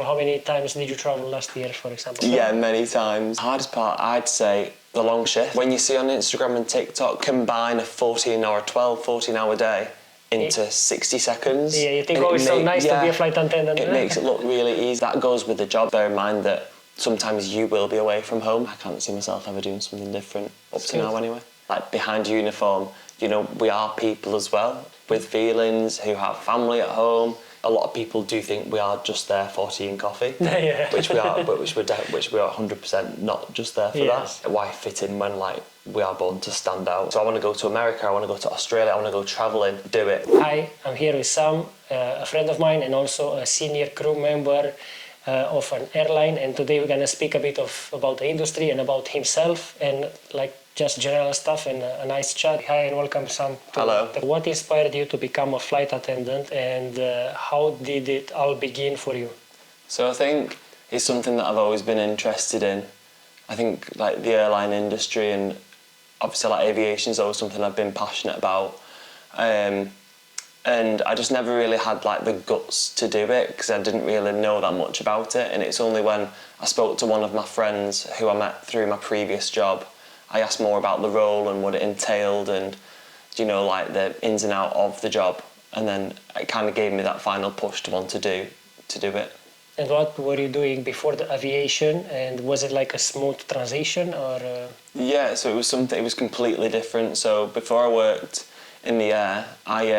example, how many times did you travel last year, for example? Yeah, many times. Hardest part, I'd say, the long shift. When you see on Instagram and TikTok, combine a 14-hour day into 60 seconds. Yeah, you think, oh, it's so nice to be a flight attendant. It makes it look really easy. That goes with the job. Bear in mind that sometimes you will be away from home. I can't see myself ever doing something different, up to now anyway. Like, behind uniform, you know, we are people as well, with feelings, who have family at home. A lot of people do think we are just there for tea and coffee, which we are, but which we are 100% not just there for that. Why fit in when, like, we are born to stand out? So I want to go to America, I want to go to Australia, I want to go travelling, do it. Hi, I'm here with Sam, a friend of mine and also a senior crew member of an airline, and today we're going to speak a bit about the industry and about himself and like just general stuff and a nice chat. Hi and welcome, Sam. Hello. What inspired you to become a flight attendant, and how did it all begin for you? So I think it's something that I've always been interested in. I think like the airline industry and obviously like aviation is always something I've been passionate about. And I just never really had like the guts to do it because I didn't really know that much about it. And it's only when I spoke to one of my friends who I met through my previous job, I asked more about the role and what it entailed and, you know, like the ins and outs of the job. And then it kind of gave me that final push to want to do it. And what were you doing before the aviation, and was it like a smooth transition or? Yeah, so it was completely different. So before I worked in the air, I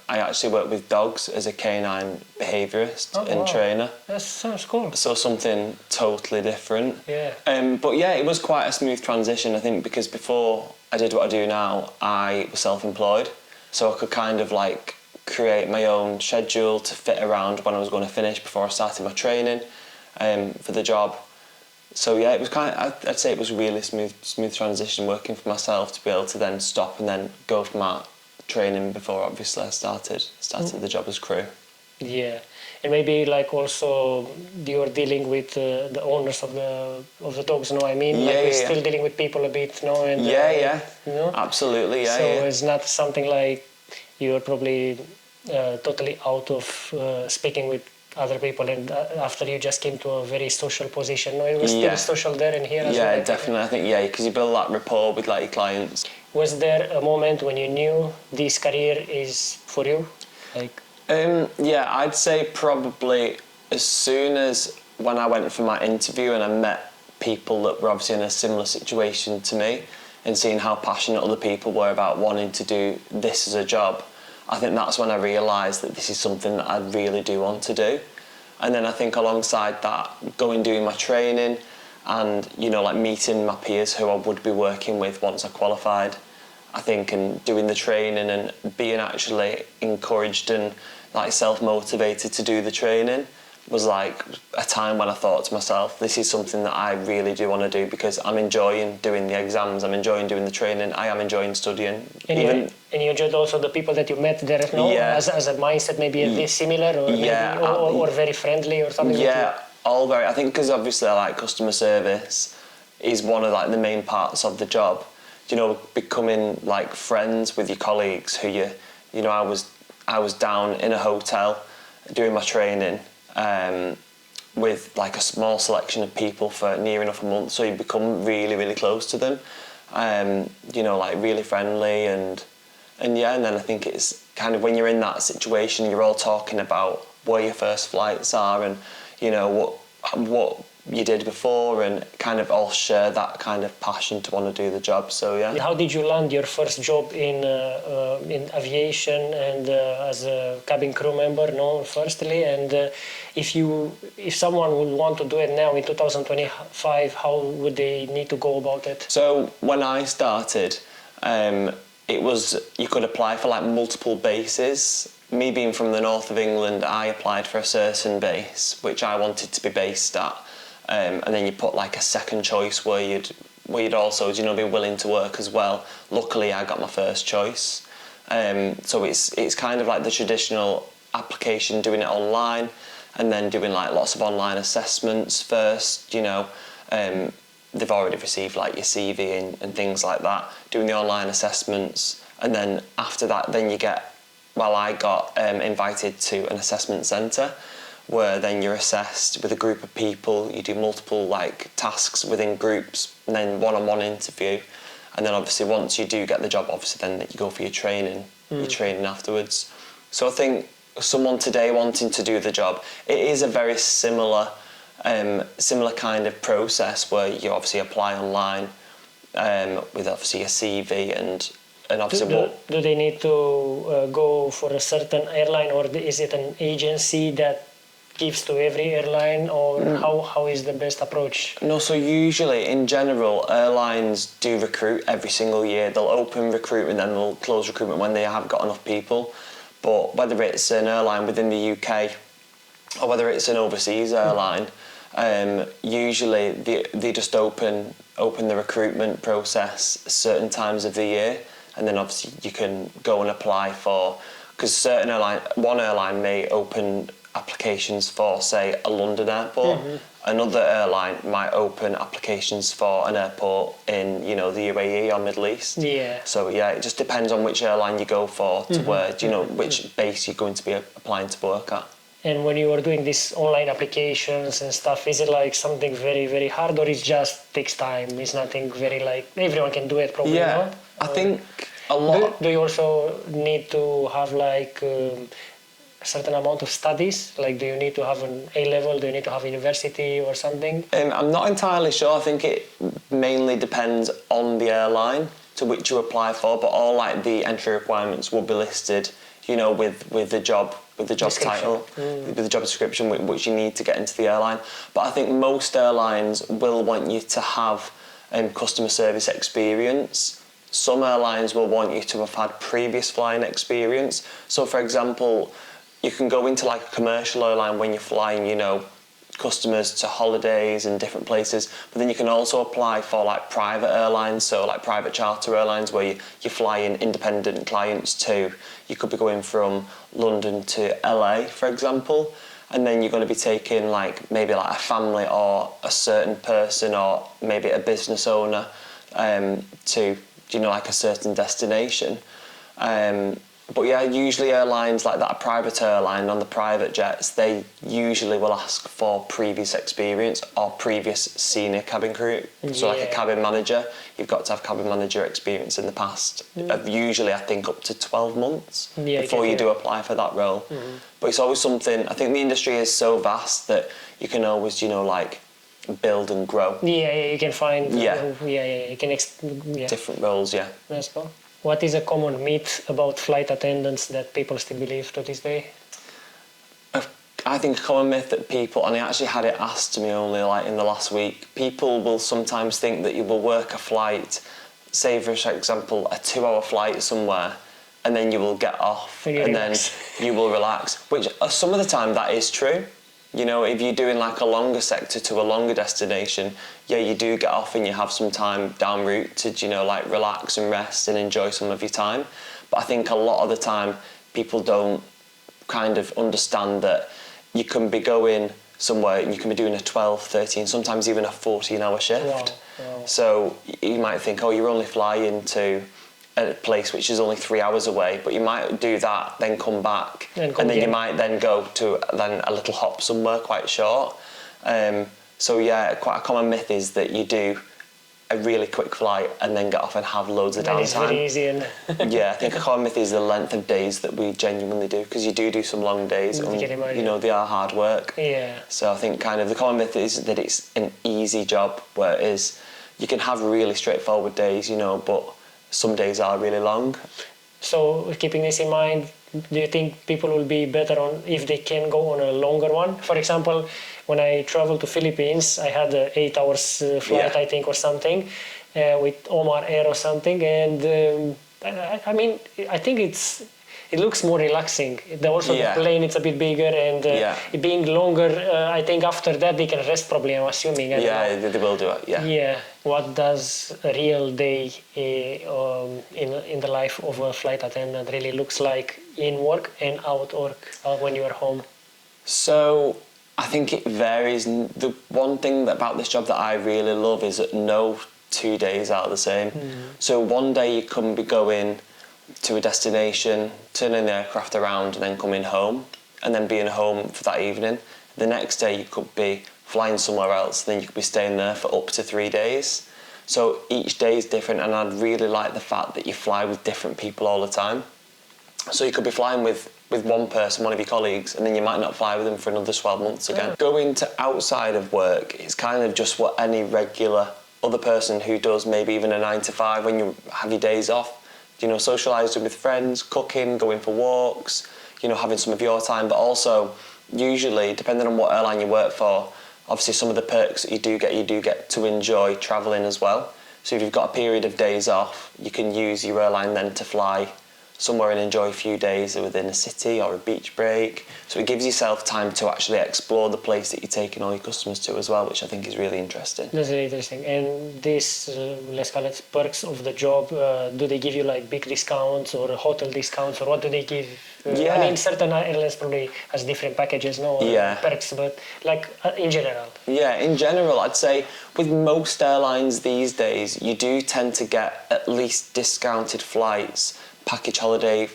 actually worked with dogs as a canine behaviourist and trainer. That sounds cool. So something totally different. Yeah. But yeah, it was quite a smooth transition, I think, because before I did what I do now, I was self-employed. So I could kind of like create my own schedule to fit around when I was going to finish before I started my training for the job. So yeah, it was I'd say it was a really smooth transition working for myself to be able to then stop and then go for my training before obviously I started the job as crew. Yeah, and maybe like also you're dealing with the owners of the dogs, no? I mean, Yeah, like yeah, we're still dealing with people a bit, no? And yeah, you know? Absolutely, yeah. So yeah. it's not something like you're probably totally out of speaking with other people, and after you just came to a very social position, no? It was still social there and here as well. Yeah, definitely. I think because you build that rapport with like your clients. Was there a moment when you knew this career is for you? Like, yeah, I'd say probably as soon as when I went for my interview and I met people that were obviously in a similar situation to me and seeing how passionate other people were about wanting to do this as a job, I think that's when I realised that this is something that I really do want to do. And then I think alongside that, doing my training and, you know, like meeting my peers who I would be working with once I qualified, I think, and doing the training and being actually encouraged and like self-motivated to do the training was like a time when I thought to myself, this is something that I really do want to do because I'm enjoying doing the exams, I'm enjoying doing the training, I am enjoying studying. And you enjoyed also the people that you met there, no? As a mindset maybe a bit similar or very friendly or something? Yeah, all very. I think because obviously I like customer service is one of like the main parts of the job. You know, becoming like friends with your colleagues who you know, I was down in a hotel doing my training with like a small selection of people for near enough a month, so you become really, really close to them. You know, like really friendly and yeah, and then I think it's kind of when you're in that situation, you're all talking about where your first flights are and, you know, what you did before and kind of all share that kind of passion to want to do the job. So yeah. How did you land your first job in aviation and as a cabin crew member, no, firstly, and if someone would want to do it now in 2025, how would they need to go about it? So when I started, it was, you could apply for like multiple bases. Me being from the north of England, I applied for a certain base which I wanted to be based at. And then you put like a second choice where you'd also, you know, be willing to work as well. Luckily, I got my first choice. So it's kind of like the traditional application, doing it online, and then doing like lots of online assessments first. You know, they've already received like your CV and things like that. Doing the online assessments, and then after that, then you get. Well, I got invited to an assessment centre, where then you're assessed with a group of people. You do multiple like tasks within groups, and then one-on-one interview. And then obviously once you do get the job, obviously then you go for your training afterwards. So I think someone today wanting to do the job, it is a very similar kind of process where you obviously apply online with obviously a CV and obviously do they need to go for a certain airline, or is it an agency that gives to every airline, or how is the best approach? No, so usually in general airlines do recruit every single year. They'll open recruitment and then they'll close recruitment when they have got enough people. But whether it's an airline within the UK or whether it's an overseas airline, usually they just open the recruitment process at certain times of the year, and then obviously you can go and apply for, because one airline may open applications for, say, a London airport. Another airline might open applications for an airport in, the UAE or Middle East. Yeah. So yeah, it just depends on which airline you go for to where, which base you're going to be applying to work at. And when you are doing these online applications and stuff, is it like something very, very hard, or it just takes time? It's nothing very like, everyone can do it probably, Yeah, I think a lot... Do you also need to have like a certain amount of studies? Like, do you need to have an A-level? Do you need to have university or something? I'm not entirely sure. I think it mainly depends on the airline to which you apply for, but all like the entry requirements will be listed, with the job title, with the job description, which you need to get into the airline. But I think most airlines will want you to have customer service experience. Some airlines will want you to have had previous flying experience. So, for example, you can go into like a commercial airline when you're flying, customers to holidays and different places, but then you can also apply for like private airlines, so like private charter airlines where you're flying independent clients too. You could be going from London to LA, for example, and then you're going to be taking like maybe like a family or a certain person or maybe a business owner to like a certain destination. But yeah, usually airlines like that, a private airline on the private jets, they usually will ask for previous experience or previous senior cabin crew. So like a cabin manager, you've got to have cabin manager experience in the past of usually I think up to 12 months before you do apply for that role. But it's always something, I think the industry is so vast that you can always, like build and grow. Yeah, you can find you can different roles, yeah. That's cool. What is a common myth about flight attendants that people still believe to this day? I think a common myth that people, and I actually had it asked to me only like in the last week, people will sometimes think that you will work a flight, say for example a 2-hour flight somewhere, and then you will get off and then you will relax, which some of the time that is true. If you're doing like a longer sector to a longer destination, you do get off and you have some time down route to, like relax and rest and enjoy some of your time. But I think a lot of the time people don't kind of understand that you can be going somewhere and you can be doing a 12, 13, sometimes even a 14-hour shift. Wow. So you might think, you're only flying to a place which is only 3 hours away, but you might do that, then come back, and then you might then go to a little hop somewhere quite short. So yeah, quite a common myth is that you do a really quick flight and then get off and have loads of downtime. It's very easy. Yeah, I think a common myth is the length of days that we genuinely do, because you do some long days, and they are hard work. Yeah. So I think kind of the common myth is that it's an easy job, whereas you can have really straightforward days, but some days are really long. So keeping this in mind, do you think people will be better on if they can go on a longer one? For example, when I traveled to Philippines, I had an 8 hours flight, I think, or something, with Omar Air or something, and I think it looks more relaxing. The plane, it's a bit bigger, and it being longer, I think after that they can rest probably, I'm assuming. They will do it, Yeah. What does a real day in the life of a flight attendant really looks like in work and out work when you are home? So I think it varies. The one thing about this job that I really love is that no 2 days are the same. So one day you can be going to a destination, turning the aircraft around and then coming home, and then being home for that evening. the next day you could be flying somewhere else, then you could be staying there for up to 3 days. So each day is different, and I'd really like the fact that you fly with different people all the time. So you could be flying with one person, one of your colleagues, and then you might not fly with them for another 12 months again. Going to outside of work is kind of just what any regular other person who does maybe even a 9 to 5 when you have your days off, you know, socialising with friends, cooking, going for walks, you know, having some of your time, but also usually, depending on what airline you work for, obviously some of the perks that you do get to enjoy travelling as well. So if you've got a period of days off, you can use your airline then to fly somewhere and enjoy a few days within a city or a beach break. So it gives yourself time to actually explore the place that you're taking all your customers to as well, which I think is really interesting. That's really interesting. And these, let's call it perks of the job, do they give you like big discounts or hotel discounts, or what do they give? Yeah. I mean, certain airlines probably has different packages, no? Yeah. Perks, but like in general. Yeah, in general, I'd say with most airlines these days, you do tend to get at least discounted flights. Package holiday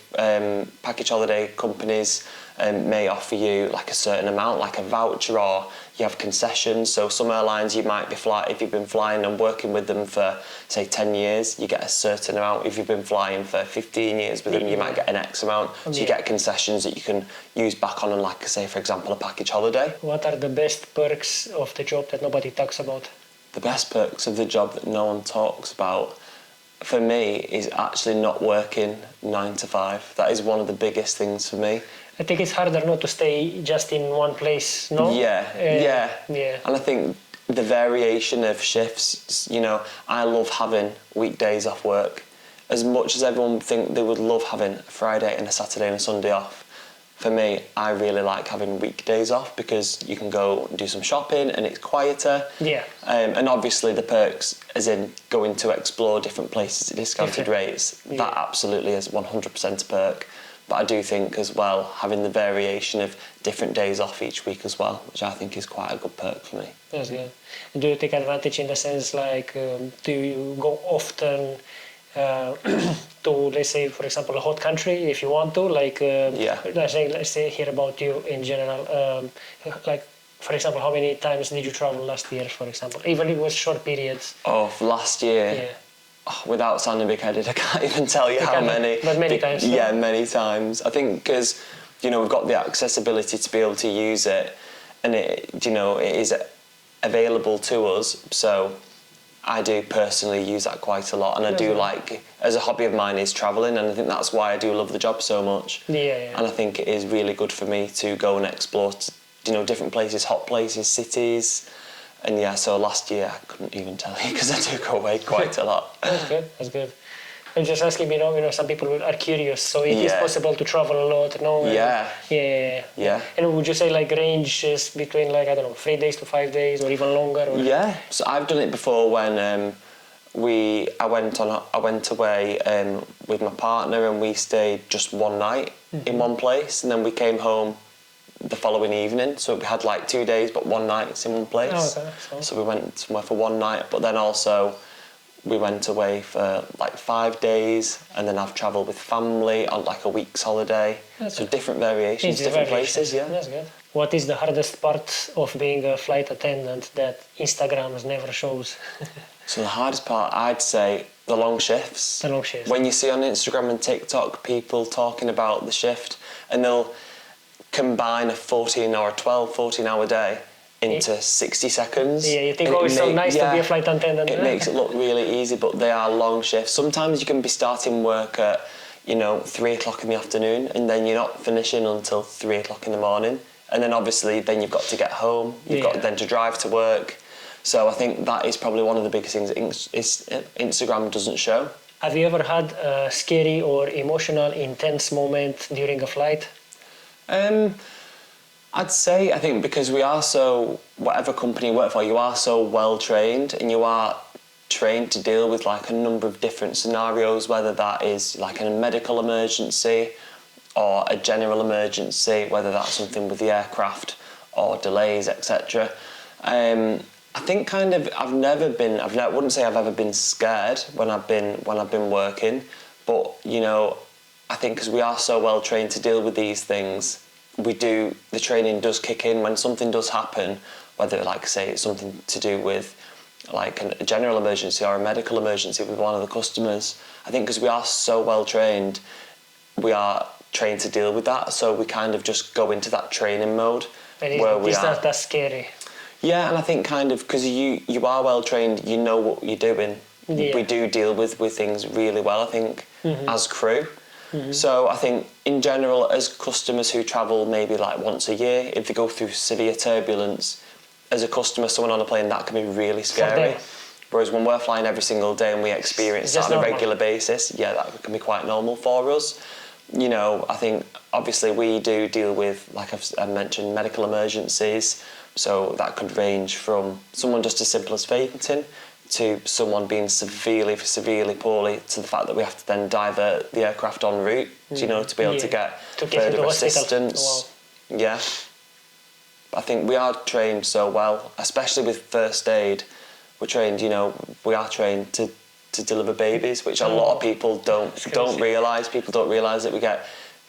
companies may offer you like a certain amount, like a voucher, or you have concessions. So some airlines you might be if you've been flying and working with them for say 10 years, you get a certain amount. If you've been flying for 15 years with them, you might get an X amount. So you get concessions that you can use back on, like say for example a package holiday. What are the best perks of the job that nobody talks about? The best perks of the job that no one talks about, for me, is actually not working 9 to 5. That is one of the biggest things for me. I think it's harder not to stay just in one place, no? Yeah. Yeah. And I think the variation of shifts, you know, I love having weekdays off work. As much as everyone would think they would love having a Friday and a Saturday and a Sunday off, for me, I really like having weekdays off because you can go and do some shopping and it's quieter. Yeah. And obviously the perks, as in going to explore different places at discounted rates, that absolutely is 100% a perk. But I do think as well, having the variation of different days off each week as well, which I think is quite a good perk for me. That's good. And do you take advantage in the sense like, do you go often to, let's say, for example, a hot country if you want to, like, let's say here about you in general, like, for example, how many times did you travel last year, for example, even if it was short periods? Oh, last year? Yeah. Oh, without sounding big-headed, I can't even tell you how many. But many times. Yeah, many times. I think because, you know, we've got the accessibility to be able to use it, and it, you know, it is available to us, so I do personally use that quite a lot, and I do like, as a hobby of mine is travelling, and I think that's why I do love the job so much. Yeah. And I think it is really good for me to go and explore, you know, different places, hot places, cities. And yeah, so last year I couldn't even tell you because I do go away quite a lot. That's good. I'm just asking, you know, some people are curious, so it is possible to travel a lot, no? Yeah. And would you say like range is between like, I don't know, 3 days to 5 days or even longer? Or? Yeah, so I've done it before when I went away with my partner and we stayed just one night in one place, and then we came home the following evening, so we had like 2 days but one night in one place. Oh, okay. So we went somewhere for one night, but then also we went away for like 5 days, and then I've travelled with family on like a week's holiday. So different variations, different places. Yeah, that's good. What is the hardest part of being a flight attendant that Instagram never shows? So the hardest part, I'd say, the long shifts. The long shifts. When you see on Instagram and TikTok people talking about the shift, and they'll combine a 14 or a 12, 14-hour day into 60 seconds. Yeah, you think, it's so nice to be a flight attendant. It makes it look really easy, but they are long shifts. Sometimes you can be starting work at, 3 o'clock in the afternoon, and then you're not finishing until 3 o'clock in the morning. And then obviously then you've got to get home, you've got then to drive to work. So I think that is probably one of the biggest things Instagram doesn't show. Have you ever had a scary or emotional, intense moment during a flight? I'd say, I think because we are so, whatever company you work for, you are so well trained, and you are trained to deal with like a number of different scenarios, whether that is like a medical emergency or a general emergency, whether that's something with the aircraft or delays, etc. I think I wouldn't say I've ever been scared when I've been working, but I think because we are so well trained to deal with these things, the training does kick in when something does happen, whether like say it's something to do with like a general emergency or a medical emergency with one of the customers. I think because we are so well trained, we are trained to deal with that, so we kind of just go into that training mode where we are. That's scary. Yeah, and I think kind of because you are well trained, you know what you're doing. Yeah. We do deal with things really well, I think, as crew. So I think in general, as customers who travel maybe like once a year, if they go through severe turbulence, as a customer, someone on a plane, that can be really scary. Whereas when we're flying every single day and we experience that on a regular basis, yeah, that can be quite normal for us. You know, I think obviously we do deal with, like I've mentioned, medical emergencies. So that could range from someone just as simple as fainting to someone being severely poorly, to the fact that we have to then divert the aircraft en route, you know, to be able to get further assistance. Wow. Yeah. I think we are trained so well, especially with first aid. We're trained, you know, we are trained to deliver babies, which a lot of people don't realise. People don't realise that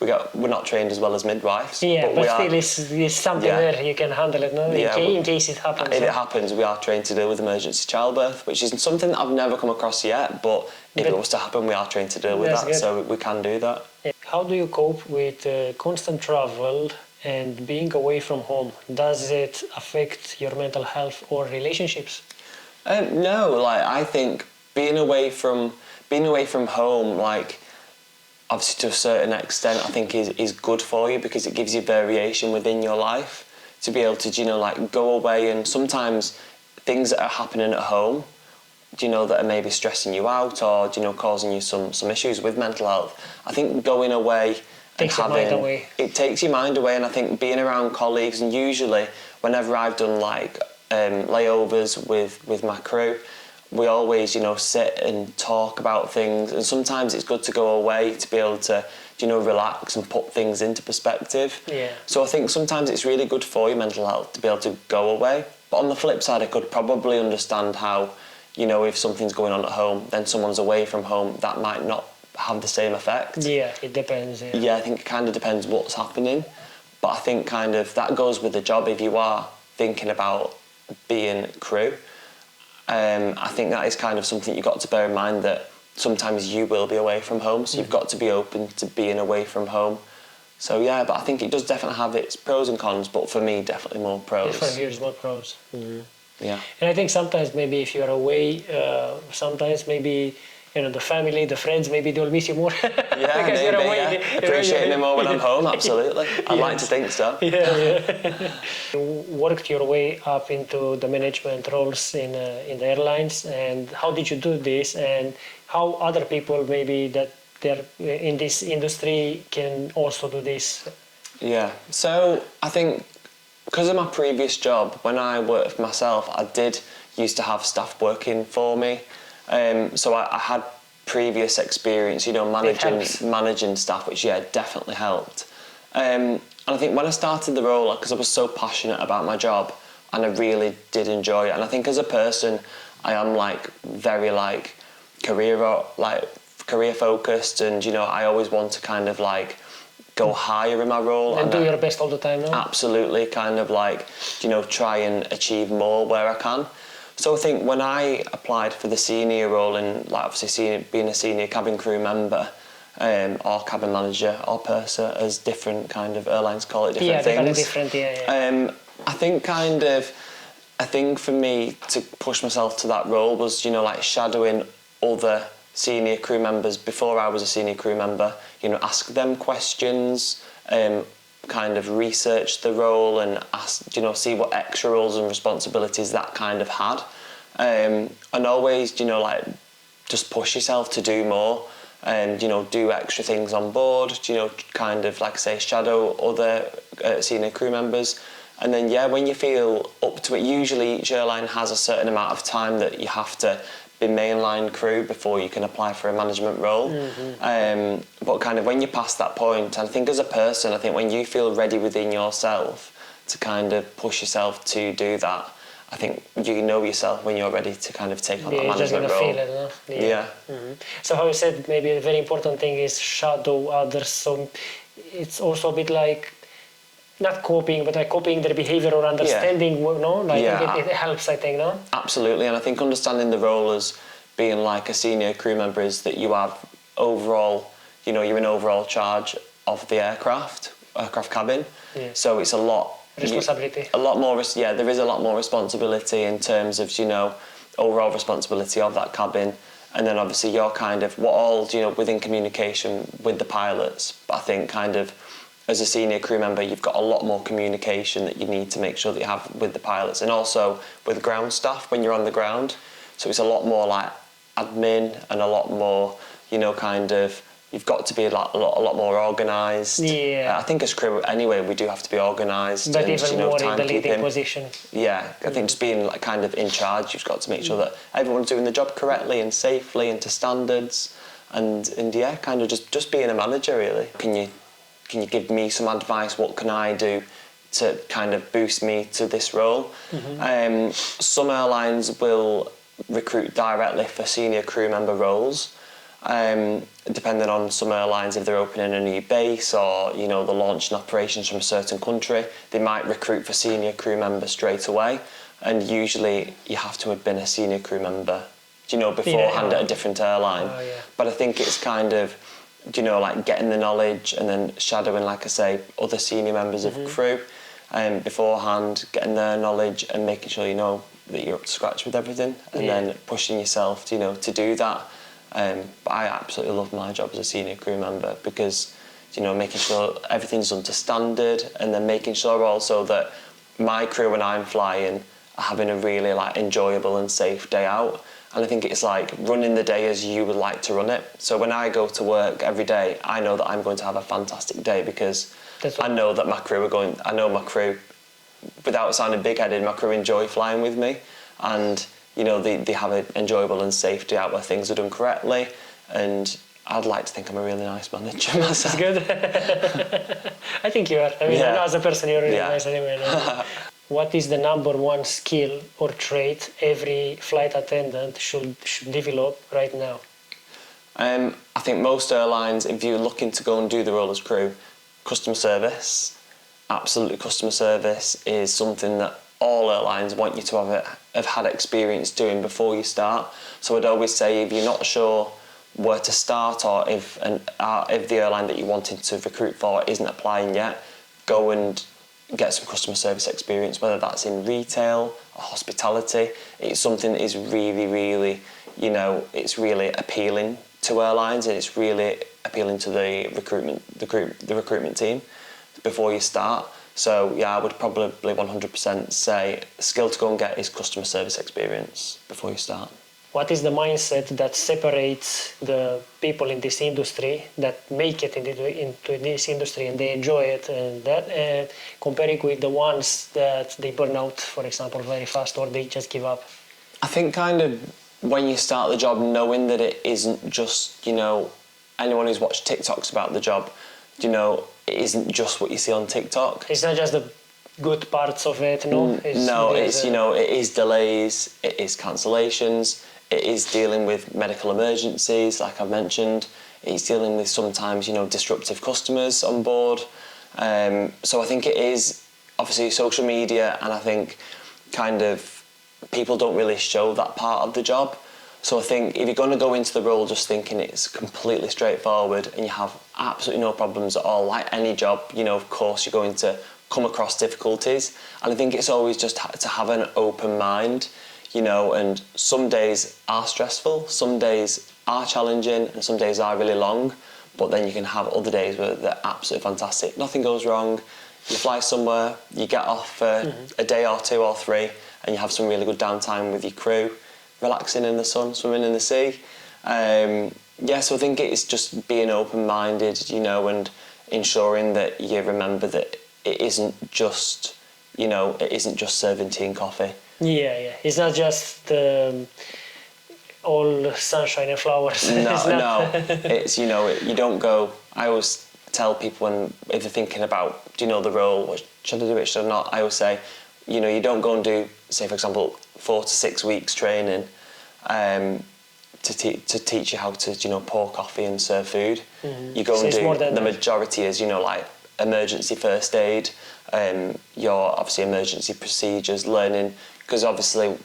we're not trained as well as midwives. Yeah, but still it's something there you can handle it, no? In case it happens. If it happens, we are trained to deal with emergency childbirth, which is something that I've never come across yet, but if it was to happen, we are trained to deal with that, good. So we can do that. Yeah. How do you cope with constant travel and being away from home? Does it affect your mental health or relationships? No, like I think being away from home, like obviously to a certain extent, I think is good for you, because it gives you variation within your life to be able to, you know, like go away, and sometimes things that are happening at home, you know, that are maybe stressing you out or, you know, causing you some issues with mental health. I think going away and it takes your mind away, and I think being around colleagues, and usually whenever I've done like layovers with my crew, we always, you know, sit and talk about things, and sometimes it's good to go away to be able to, you know, relax and put things into perspective. Yeah. So I think sometimes it's really good for your mental health to be able to go away. But on the flip side, I could probably understand how, you know, if something's going on at home, then someone's away from home, that might not have the same effect. Yeah, it depends. Yeah, I think it kind of depends what's happening. But I think kind of that goes with the job. If you are thinking about being crew, I think that is kind of something you've got to bear in mind, that sometimes you will be away from home, so you've got to be open to being away from home. So yeah, but I think it does definitely have its pros and cons, but for me, definitely more pros. For you, it's more pros. Mm-hmm. Yeah. And I think sometimes maybe if you're away, sometimes maybe, you know, the family, the friends, maybe they'll miss you more. Yeah, maybe, you're away, yeah. Appreciate me more when I'm home, absolutely. I'd like to think so. Yeah. You worked your way up into the management roles in the airlines, and how did you do this, and how other people maybe that they're in this industry can also do this? Yeah, so I think because of my previous job, when I worked for myself, I did used to have staff working for me. So I had previous experience, you know, managing staff, which definitely helped. And I think when I started the role, because I was so passionate about my job, and I really did enjoy it. And I think as a person, I am like very like career focused, and you know, I always want to kind of like go higher in my role and do your best all the time. No? Absolutely, kind of like, you know, try and achieve more where I can. So I think when I applied for the senior role, and like obviously being a senior cabin crew member, or cabin manager or purser, as different kind of airlines call it, different things. I think for me to push myself to that role was, you know, like shadowing other senior crew members before I was a senior crew member, you know, ask them questions, kind of research the role and ask, you know, see what extra roles and responsibilities that kind of had, and always, you know, like just push yourself to do more, and you know, do extra things on board, you know, kind of like I say, shadow other senior crew members. And then when you feel up to it, usually each airline has a certain amount of time that you have to be mainline crew before you can apply for a management role. Mm-hmm. But kind of when you pass that point, and I think as a person, I think when you feel ready within yourself to kind of push yourself to do that, I think you know yourself when you're ready to kind of take on that management role. Feel it, no? Yeah. Mm-hmm. So how you said, maybe a very important thing is shadow others. So it's also a bit like not copying, but like copying their behavior or understanding, no? Like, Yeah. I think it helps, I think, no? Absolutely, and I think understanding the role as being like a senior crew member is that you have overall, you're in overall charge of the aircraft cabin. Yeah. So it's a lot Responsibility. a lot more. Yeah, there is a lot more responsibility in terms of overall responsibility of that cabin, and then obviously you're kind of within communication with the pilots. I think kind of as a senior crew member, you've got a lot more communication that you need to make sure that you have with the pilots and also with ground staff when you're on the ground. So it's a lot more like admin and a lot more, you've got to be a lot more organised. Yeah. I think as crew anyway, we do have to be organised. But and, even more in the leading timekeeping. position. Yeah, I think just being like kind of in charge, you've got to make sure that everyone's doing the job correctly and safely and to standards, and yeah, kind of just being a manager really. Can you give me some advice? What can I do to kind of boost me to this role? Some airlines will recruit directly for senior crew member roles. Depending on some airlines, if they're opening a new base or they're launching operations from a certain country, they might recruit for senior crew members straight away. And usually you have to have been a senior crew member, beforehand at a different airline. Oh, yeah. But I think it's kind of, like getting the knowledge and then shadowing, like I say, other senior members of crew beforehand, getting their knowledge and making sure that you're up to scratch with everything, and then pushing yourself, to do that. But I absolutely love my job as a senior crew member because, making sure everything's done to standard, and then making sure also that my crew when I'm flying are having a really enjoyable and safe day out. And I think it's like running the day as you would like to run it. So when I go to work every day, I know that I'm going to have a fantastic day because I know that my crew without sounding big-headed, my crew enjoy flying with me. And, they have an enjoyable and safe day out where things are done correctly. And I'd like to think I'm a really nice manager myself. That's good. I think you are. I mean, I know as a person you're really nice anyway. No? What is the number one skill or trait every flight attendant should develop right now? I think most airlines, if you're looking to go and do the role as crew, customer service, absolutely customer service is something that all airlines want you to have had experience doing before you start. So I'd always say if you're not sure where to start, or if the airline that you're wanting to recruit for isn't applying yet, go and get some customer service experience, whether that's in retail or hospitality. It's something that is really, really, it's really appealing to airlines, and it's really appealing to the recruitment team before you start. So yeah, I would probably 100% say skill to go and get is customer service experience before you start. What is the mindset that separates the people in this industry that make it into this industry and they enjoy it, and that comparing with the ones that they burn out, for example, very fast, or they just give up? I think kind of when you start the job, knowing that it isn't just, anyone who's watched TikToks about the job, it isn't just what you see on TikTok. It's not just the good parts of it, no? It is delays, it is cancellations, it is dealing with medical emergencies, like I've mentioned. It's dealing with sometimes, disruptive customers on board. So I think it is obviously social media, and I think kind of people don't really show that part of the job. So I think if you're going to go into the role just thinking it's completely straightforward and you have absolutely no problems at all, like any job, of course you're going to come across difficulties. And I think it's always just to have an open mind, and some days are stressful, some days are challenging, and some days are really long, but then you can have other days where they're absolutely fantastic. Nothing goes wrong, you fly somewhere, you get off for a day or two or three, and you have some really good downtime with your crew, relaxing in the sun, swimming in the sea. So I think it's just being open-minded, and ensuring that you remember that it isn't just, serving tea and coffee. Yeah. It's not just all sunshine and flowers. No. It's, you don't go... I always tell people if they're thinking about, the role, should I do it, should I not? I always say, you don't go and do, say, for example, 4 to 6 weeks training to teach you how to, pour coffee and serve food. You go and do... The majority is, emergency first aid, your obviously emergency procedures, learning, because obviously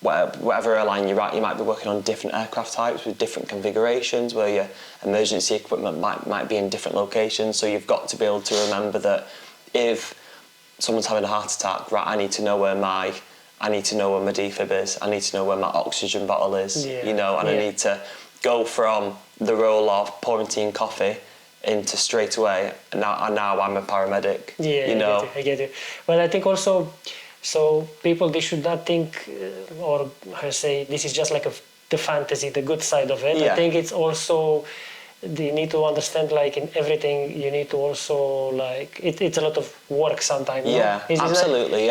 whatever airline you're at, you might be working on different aircraft types with different configurations where your emergency equipment might be in different locations. So you've got to be able to remember that if someone's having a heart attack, right, I need to know where my defib is, I need to know where my oxygen bottle is, you know, and I need to go from the role of pouring tea and coffee into straight away, and now I'm a paramedic, you know. I get it. Well, I think also, so people, they should not think, or how to say, this is just like the fantasy, the good side of it. I think it's also, they need to understand, like, in everything you need to also, like, it's a lot of work sometimes. Absolutely.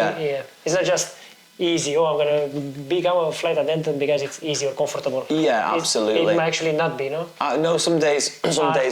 It's not just easy, I'm gonna become a flight attendant because it's easy or comfortable. Absolutely. It might actually not be, no? No, some days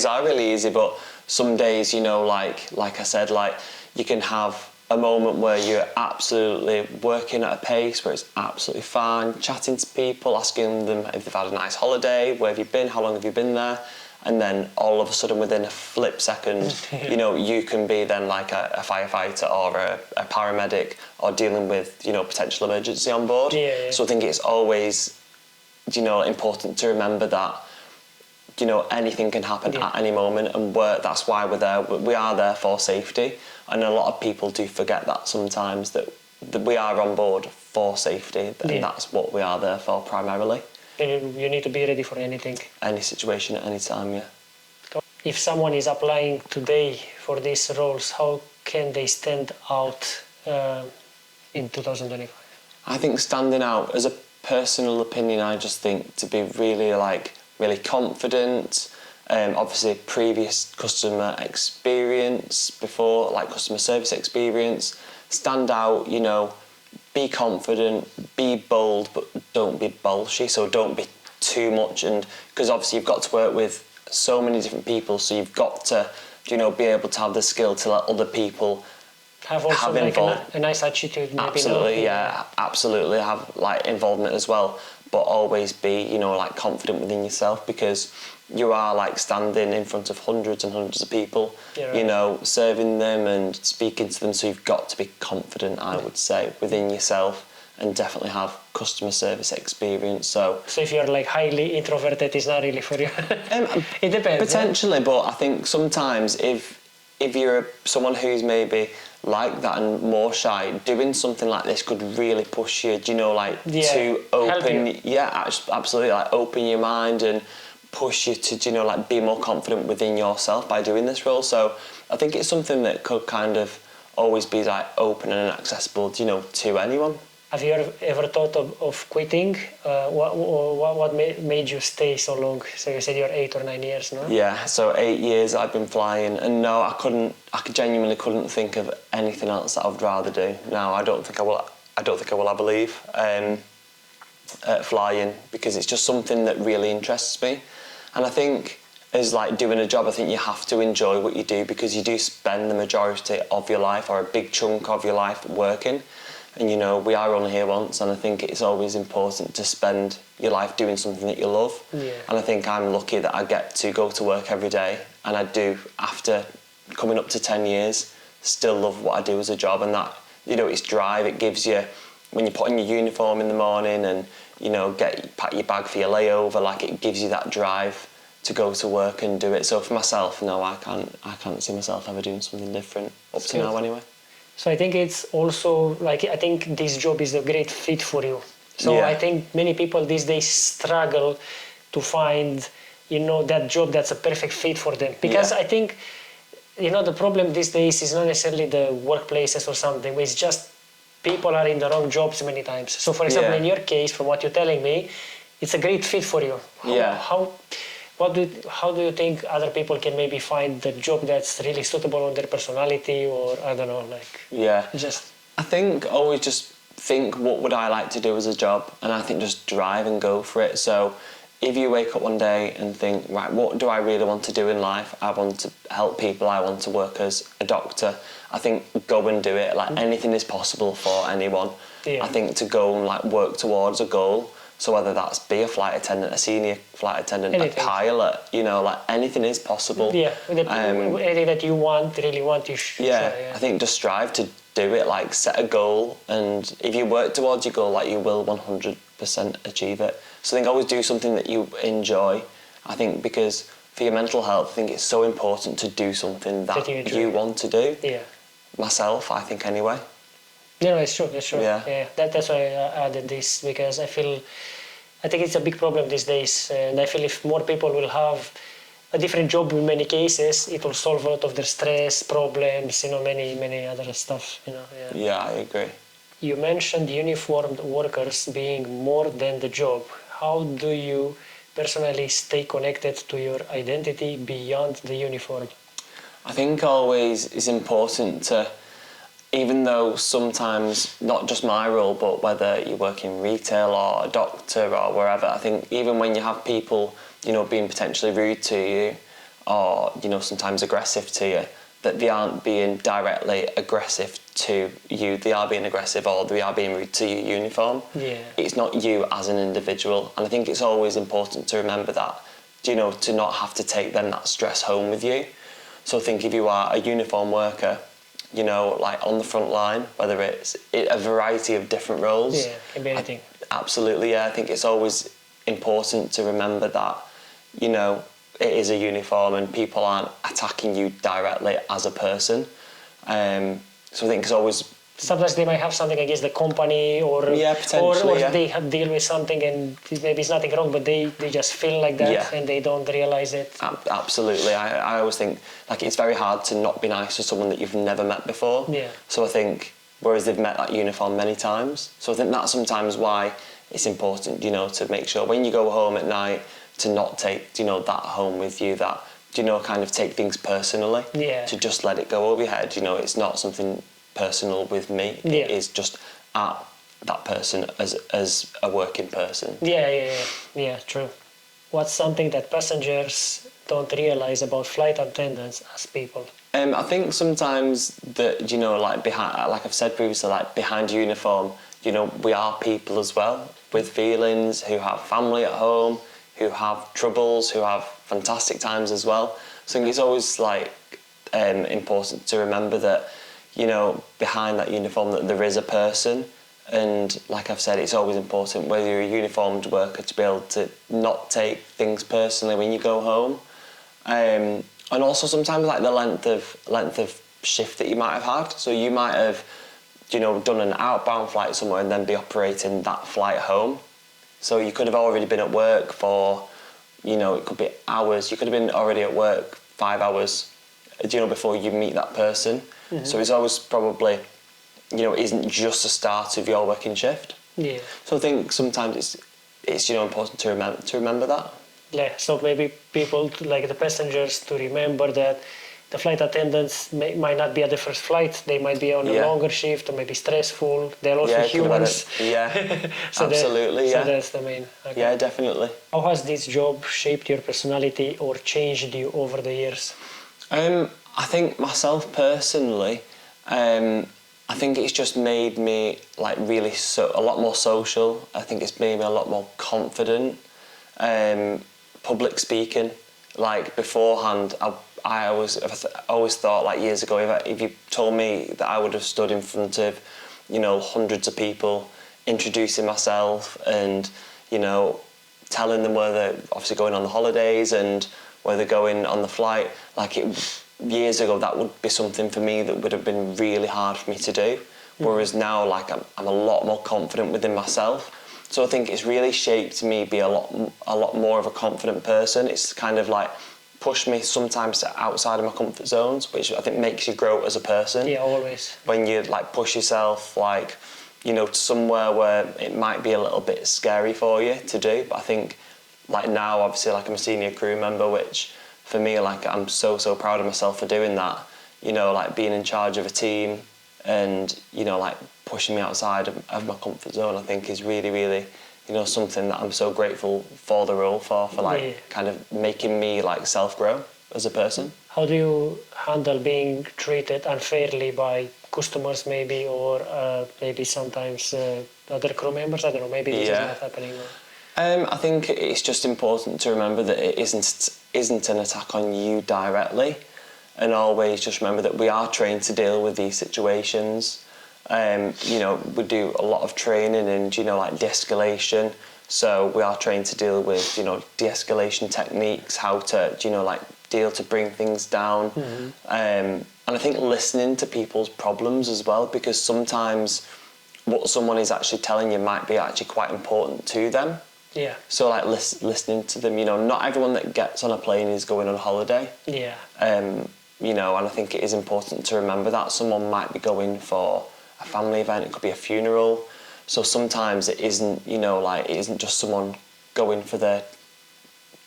are really easy, but some days, you know, like I said, like, you can have a moment where you're absolutely working at a pace where it's absolutely fine, chatting to people, asking them if they've had a nice holiday, where have you been, how long have you been there, and then all of a sudden within a flip second, you know, you can be then like a firefighter or a paramedic or dealing with, you know, potential emergency on board. So I think it's always, you know, important to remember that, you know, anything can happen at any moment, and that's why we're there. We are there for safety, and a lot of people do forget that sometimes, that we are on board for safety, and that's what we are there for primarily. And you need to be ready for anything. Any situation at any time, If someone is applying today for these roles, how can they stand out in 2025? I think standing out, as a personal opinion, I just think to be really confident, obviously previous customer experience before, like customer service experience, stand out, you know, be confident, be bold, but don't be bolshy, so don't be too much, and because obviously you've got to work with so many different people, so you've got to, you know, be able to have the skill to let other people have like a nice attitude. Maybe, absolutely, absolutely, have like involvement as well, but always be, you know, like confident within yourself, because you are like standing in front of hundreds and hundreds of people, you know, serving them and speaking to them, so you've got to be confident, I would say, within yourself, and definitely have customer service experience. So if you're like highly introverted, it's not really for you. It depends. Potentially, but I think sometimes if you're someone who's maybe like that and more shy, doing something like this could really push you, you know, like to open, absolutely, like open your mind and push you to, you know, like be more confident within yourself by doing this role. So I think it's something that could kind of always be like open and accessible, you know, to anyone. Have you ever thought of quitting? What made you stay so long? So you said you're 8 or 9 years, no? Yeah, so 8 years I've been flying, and no, I genuinely couldn't think of anything else that I would rather do. No, I don't think I will ever leave flying, because it's just something that really interests me. And I think as like doing a job, I think you have to enjoy what you do, because you do spend the majority of your life, or a big chunk of your life, working. And you know, we are only here once, and I think it's always important to spend your life doing something that you love. And I think I'm lucky that I get to go to work every day, and I do, after coming up to 10 years, still love what I do as a job. And that, you know, it's drive. It gives you, when you put on your uniform in the morning and, you know, pack your bag for your layover, like, it gives you that drive to go to work and do it. So for myself, no, I can't see myself ever doing something different up to now anyway. So I think it's also like, I think this job is a great fit for you. So I think many people these days struggle to find, you know, that job that's a perfect fit for them. Because I think, you know, the problem these days is not necessarily the workplaces or something, but it's just people are in the wrong jobs many times. So for example, in your case, from what you're telling me, it's a great fit for you. How do you think other people can maybe find the job that's really suitable on their personality, or I don't know, like... I think always just think, what would I like to do as a job? And I think just drive and go for it. So if you wake up one day and think, right, what do I really want to do in life? I want to help people, I want to work as a doctor. I think go and do it. Like, anything is possible for anyone. I think to go and like work towards a goal, So whether that's be a flight attendant, a senior flight attendant, Anything. a pilot, you know, like anything is possible. Yeah, anything that you really want, you should Yeah, try. Yeah. I think just strive to do it, like set a goal, and if you work towards your goal, like you will 100% achieve it. So I think always do something that you enjoy. I think because for your mental health, I think it's so important to do something that you want to do. Yeah. Myself, I think anyway. No, it's true. Yeah. That's why I added this, because I think it's a big problem these days, and I feel if more people will have a different job in many cases, it will solve a lot of their stress problems, you know, many other stuff, you know. Yeah. Yeah, I agree. You mentioned uniformed workers being more than the job. How do you personally stay connected to your identity beyond the uniform? I think always it's important to, even though sometimes, not just my role, but whether you work in retail or a doctor or wherever, I think even when you have people, you know, being potentially rude to you or, you know, sometimes aggressive to you, that they aren't being directly aggressive to you, they are being aggressive or they are being rude to your uniform. Yeah. It's not you as an individual. And I think it's always important to remember that, you know, to not have to take then that stress home with you. So I think if you are a uniform worker, you know, like on the front line, whether it's a variety of different roles. Yeah, can be anything. Absolutely, yeah. I think it's always important to remember that, you know, it is a uniform and people aren't attacking you directly as a person. So I think it's always... Sometimes they might have something against the company or they deal with something and maybe it's nothing wrong, but they just feel like that and they don't realize it. Absolutely. I always think like it's very hard to not be nice to someone that you've never met before. Yeah. So I think, whereas they've met that uniform many times. So I think that's sometimes why it's important, you know, to make sure when you go home at night to not take, you know, that home with you, that, you know, kind of take things personally. Yeah. To just let it go over your head, you know, it's not something personal with me. Yeah. It is just at that person as a working person. Yeah, true. What's something that passengers don't realize about flight attendants as people? I think sometimes that, you know, like behind, like I've said previously, like behind uniform, you know, we are people as well with feelings, who have family at home, who have troubles, who have fantastic times as well. So I think it's always like important to remember that, you know, behind that uniform that there is a person, and like I've said, it's always important whether you're a uniformed worker to be able to not take things personally when you go home, and also sometimes like the length of shift that you might have had. So you might have, you know, done an outbound flight somewhere and then be operating that flight home. So you could have already been at work for, you know, it could be hours. You could have been already at work 5 hours, you know, before you meet that person. Mm-hmm. So it's always probably, you know, it isn't just the start of your working shift. Yeah. So I think sometimes it's you know, important to remember that. Yeah. So maybe people, like the passengers, to remember that the flight attendants might not be at the first flight. They might be on a longer shift or maybe stressful. They're also humans. Yeah, So absolutely. So that's the main. Okay. Yeah, definitely. How has this job shaped your personality or changed you over the years? I think myself personally, I think it's just made me like really a lot more social. I think it's made me a lot more confident. Public speaking, like beforehand, I always thought, like years ago, if you told me that I would have stood in front of, you know, hundreds of people, introducing myself and, you know, telling them where they're obviously going on the holidays and where they're going on the flight, like years ago that would be something for me that would have been really hard for me to do. Whereas now, like I'm a lot more confident within myself. So I think it's really shaped me be a lot more of a confident person. It's kind of like pushed me sometimes outside of my comfort zones, which I think makes you grow as a person. Yeah, always. When you like push yourself, like, you know, to somewhere where it might be a little bit scary for you to do. But I think like now, obviously, like I'm a senior crew member, which for me, like I'm so proud of myself for doing that. You know, like being in charge of a team and, you know, like pushing me outside of my comfort zone, I think is really, really, you know, something that I'm so grateful for the role for like kind of making me like self-grow as a person. How do you handle being treated unfairly by customers maybe, or maybe sometimes other crew members? I don't know, maybe this is not happening. I think it's just important to remember that it isn't an attack on you directly, and always just remember that we are trained to deal with these situations. You know, we do a lot of training in, you know, like de-escalation. So we are trained to deal with, you know, de-escalation techniques, how to, you know, like deal to bring things down. And I think listening to people's problems as well, because sometimes what someone is actually telling you might be actually quite important to them. Yeah. So like listening to them, you know, not everyone that gets on a plane is going on holiday. Yeah. You know, and I think it is important to remember that someone might be going for a family event, it could be a funeral. So sometimes it isn't, you know, like it isn't just someone going for their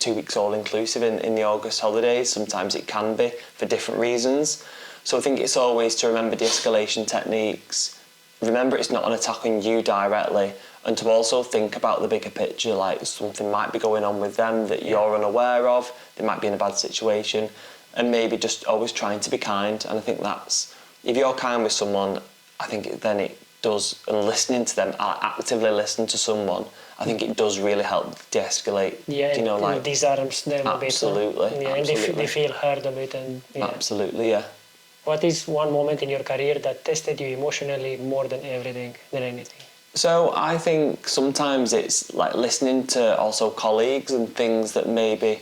2 weeks all inclusive in the August holidays. Sometimes it can be for different reasons. So I think it's always to remember de-escalation techniques. Remember it's not an attack on you directly, and to also think about the bigger picture, like something might be going on with them that you're unaware of, they might be in a bad situation, and maybe just always trying to be kind. And I think that's, if you're kind with someone, I think then it does, and listening to them, actively listen to someone, I think it does really help de-escalate. Yeah, you know, like disarms them a bit. absolutely, Yeah, absolutely. and they feel heard a bit. And yeah. Absolutely, yeah. What is one moment in your career that tested you emotionally more than anything? So I think sometimes it's like listening to also colleagues and things that maybe,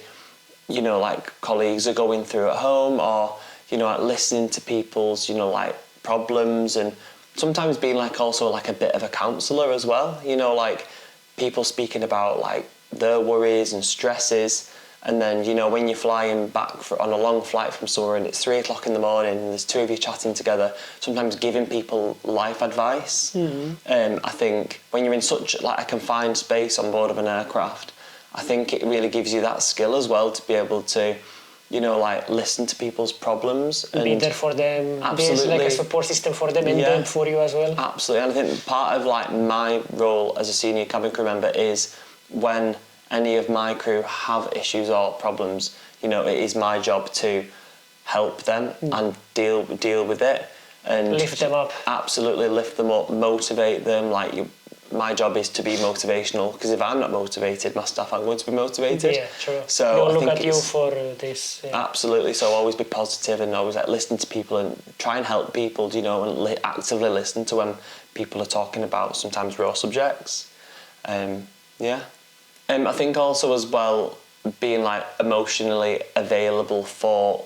you know, like colleagues are going through at home, or, you know, like listening to people's, you know, like problems, and sometimes being like also like a bit of a counsellor as well, you know, like people speaking about like their worries and stresses. And then, you know, when you're flying back on a long flight from somewhere and it's 3 o'clock in the morning and there's two of you chatting together, sometimes giving people life advice. I think when you're in such like a confined space on board of an aircraft, I think it really gives you that skill as well to be able to, you know, like listen to people's problems. And be there for them. Absolutely. There's like a support system for them and them for you as well. Absolutely. And I think part of like my role as a senior cabin crew member is when any of my crew have issues or problems, you know, it is my job to help them and deal with it and lift them up. Absolutely, lift them up, motivate them. Like my job is to be motivational, because if I'm not motivated, my staff aren't going to be motivated. Yeah, true. So they'll I look think at you for this. Yeah. Absolutely. So always be positive and always like listen to people and try and help people, you know, and actively listen to when people are talking about sometimes raw subjects. Yeah. I think also as well, being like emotionally available for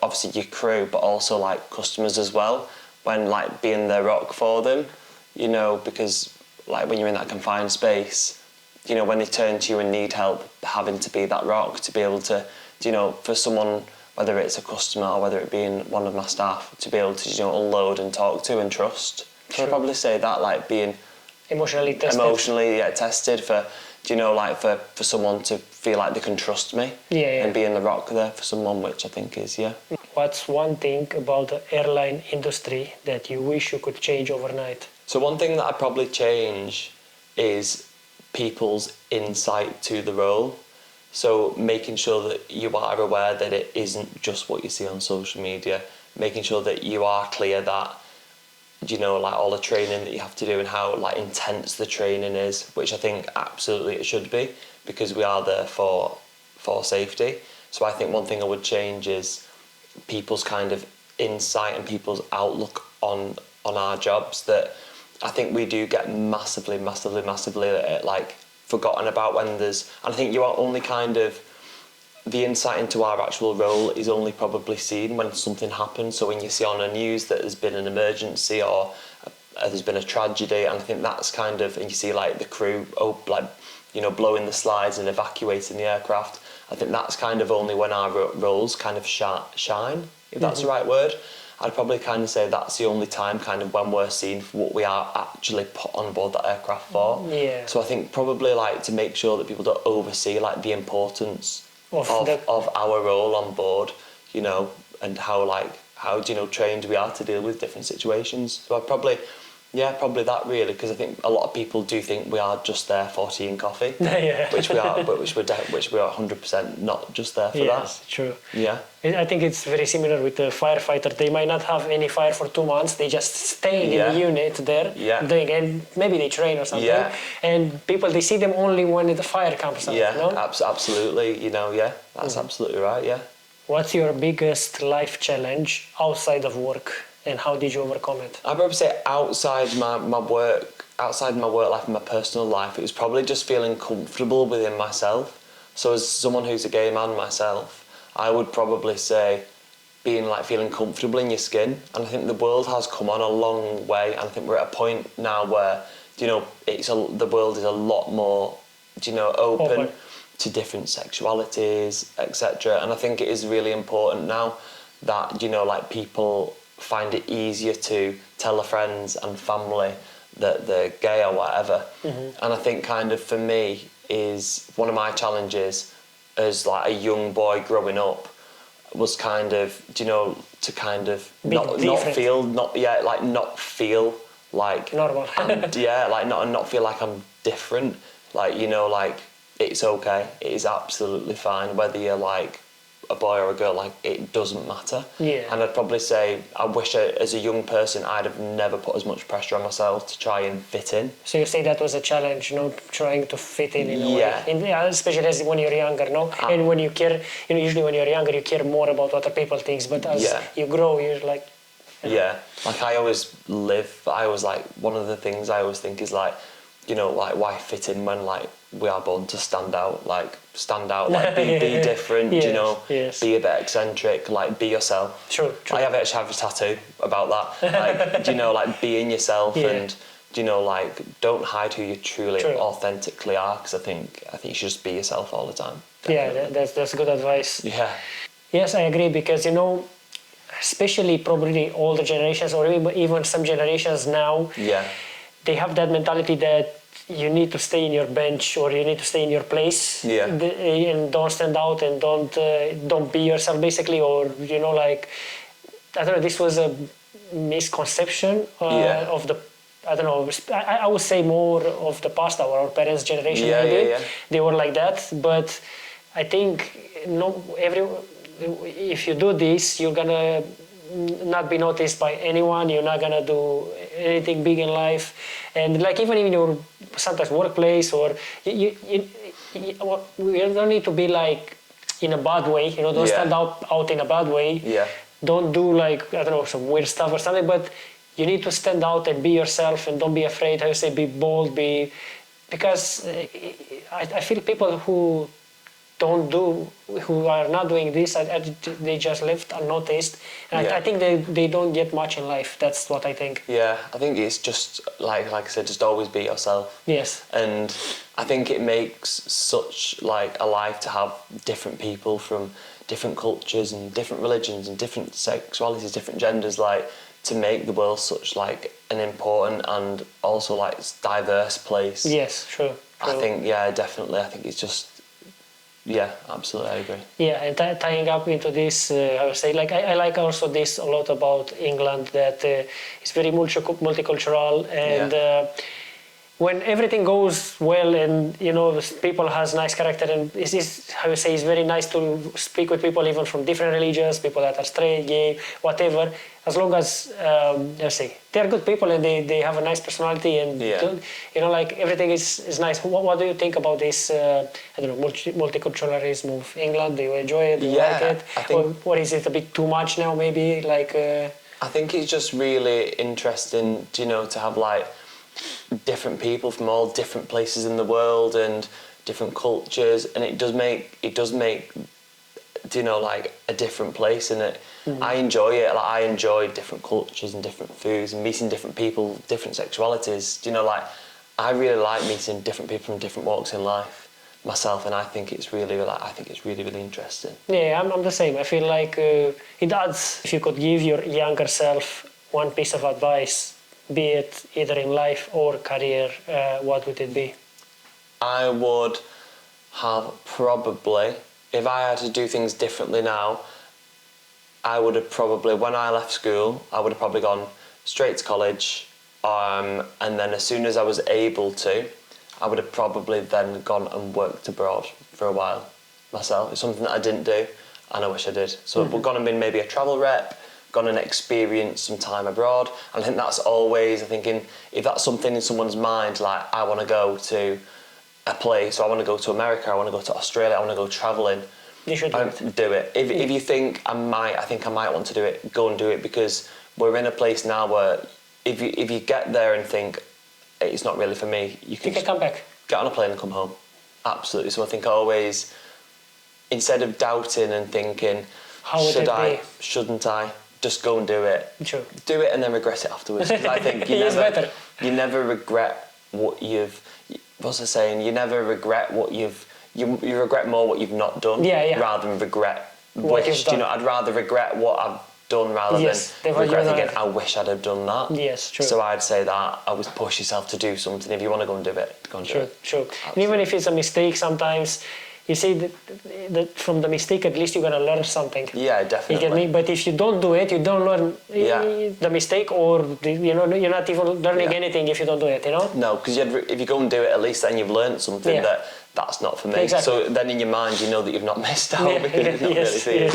obviously your crew, but also like customers as well, when like being their rock for them, you know, because like when you're in that confined space, you know, when they turn to you and need help, having to be that rock to be able to, you know, for someone, whether it's a customer or whether it being one of my staff, to be able to, you know, unload and talk to and trust. So I'd probably say that, like being emotionally tested for, you know, like for someone to feel like they can trust me and being the rock there for someone, which I think is, What's one thing about the airline industry that you wish you could change overnight? So one thing that I'd probably change is people's insight to the role. So making sure that you are aware that it isn't just what you see on social media, making sure that you are clear that, you know, like all the training that you have to do and how like intense the training is, which I think absolutely it should be, because we are there for safety. So I think one thing I would change is people's kind of insight and people's outlook on our jobs, that I think we do get massively like forgotten about when there's, and I think you are only kind of, the insight into our actual role is only probably seen when something happens. So when you see on the news that there's been an emergency or there's been a tragedy, and I think that's kind of, and you see like the crew, like, you know, blowing the slides and evacuating the aircraft, I think that's kind of only when our roles kind of shine, if that's the right word. I'd probably kind of say that's the only time kind of when we're seen for what we are actually put on board that aircraft for. Yeah. So I think probably like to make sure that people don't oversee like the importance of our role on board, you know, and how you know, trained we are to deal with different situations. So I'd probably Yeah, probably that really, because I think a lot of people do think we are just there for tea and coffee, Yeah. which we are, but which we are 100% not just there for Yes, that. true. Yeah. I think it's very similar with the firefighter. They might not have any fire for 2 months. They just stay in Yeah. the unit there, Yeah. and maybe they train or something. Yeah. And people, they see them only when the fire comes out. Yeah, No? absolutely. You know, yeah, that's absolutely right. Yeah. What's your biggest life challenge outside of work, and how did you overcome it? I'd probably say outside my work life and my personal life, it was probably just feeling comfortable within myself. So as someone who's a gay man myself, I would probably say feeling comfortable in your skin. And I think the world has come on a long way, and I think we're at a point now where, you know, the world is a lot more, you know, open to different sexualities, etc. And I think it is really important now that, you know, like, people find it easier to tell their friends and family that they're gay or whatever. And I think kind of for me is one of my challenges as like a young boy growing up was kind of, you know, to kind of not feel like Normal. not feel like I'm different. Like, you know, like, it's okay. It is absolutely fine whether you're like a boy or a girl. Like, it doesn't matter. Yeah. And I'd probably say I wish as a young person I'd have never put as much pressure on myself to try and fit in. So you say that was a challenge, you know, trying to fit in a Yeah. way. Especially as when you're younger, no? And when you care, you know, usually when you're younger, you care more about what other people think. But as you grow, you're like... You know. Yeah. Like, I always like, one of the things I always think is like, you know, like, why fit in when, like, we are born to stand out, like, be different, Yes, you know, yes. be a bit eccentric, like, be yourself. True. I actually have a tattoo about that, like, you know, like, being yourself and, you know, like, don't hide who you truly authentically are, because I think you should just be yourself all the time. Definitely. Yeah, that's good advice. Yeah. Yes, I agree, because, you know, especially probably older generations or even some generations now, they have that mentality that you need to stay in your bench or you need to stay in your place and don't stand out and don't be yourself, basically. Or, you know, like, I don't know, this was a misconception of the, I don't know, I would say more of the past, our parents' generation maybe. They were like that, but I think if you do this, you're gonna not be noticed by anyone. You're not gonna do anything big in life, and like, even in your sometimes workplace, or you don't need to be like in a bad way. You know, don't stand out in a bad way. Yeah. Don't do, like, I don't know, some weird stuff or something. But you need to stand out and be yourself, and don't be afraid. How you say, be bold. Because I feel people who are not doing this, they just left unnoticed. And I think they don't get much in life. That's what I think. Yeah, I think it's just, like I said, just always be yourself. Yes. And I think it makes such, like, a life to have different people from different cultures and different religions and different sexualities, different genders, like, to make the world such, like, an important and also, like, diverse place. Yes, true. I think, definitely. I think it's just... Yeah, absolutely, I agree. Yeah, and tying up into this, I would say, like, I like also this a lot about England, that it's very multicultural, and when everything goes well, and, you know, people has nice character, and it's how you say, it's very nice to speak with people even from different religions, people that are straight, gay, whatever, as long as they're good people and they have a nice personality, and you know, like, everything is nice. What do you think about this I don't know, multiculturalism of England? Do you enjoy it? Do you like it? I think, or is it a bit too much now, maybe? Like I think it's just really interesting, you know, to have, like, different people from all different places in the world and different cultures, and it does make you know, like, a different place in it. I enjoy it. Like, I enjoy different cultures and different foods and meeting different people, different sexualities. You know, like, I really like meeting different people from different walks in life myself, and I think it's really, really interesting. Yeah, I'm the same. I feel like it adds. If you could give your younger self one piece of advice, be it either in life or career, what would it be? I would have probably, if I had to do things differently now, I would have probably, when I left school, I would have probably gone straight to college, And then as soon as I was able to, I would have probably then gone and worked abroad for a while myself. It's something that I didn't do, and I wish I did. So I've gone and been maybe a travel rep, gone and experienced some time abroad. And I think that's always, if that's something in someone's mind, like I want to go to a place, or I want to go to America, I want to go to Australia, I want to go travelling, You should do it. If you think I might want to do it, go and do it, because we're in a place now where if you get there and think it's not really for me, you can come back. Get on a plane and come home. Absolutely. So I think always, instead of doubting and thinking, shouldn't I, just go and do it. Sure. Do it and then regret it afterwards. 'Cause I think you never regret what you've. What's the saying? You never regret what you've. You regret more what you've not done. Rather than regret what you've done. I'd rather regret what I've done rather than regret thinking, I wish I'd have done that. Yes, true. So I'd say that always push yourself to do something. If you want to go and do it, go and do it. Sure. And even if it's a mistake, sometimes you see that from the mistake, at least you're gonna learn something. Yeah, definitely. You get me? But if you don't do it, you don't learn the mistake, or you're not even learning anything if you don't do it. No, because if you go and do it, at least then you've learned something that's not for me. Exactly. So then in your mind, you know that you've not missed out because you've not really seen it.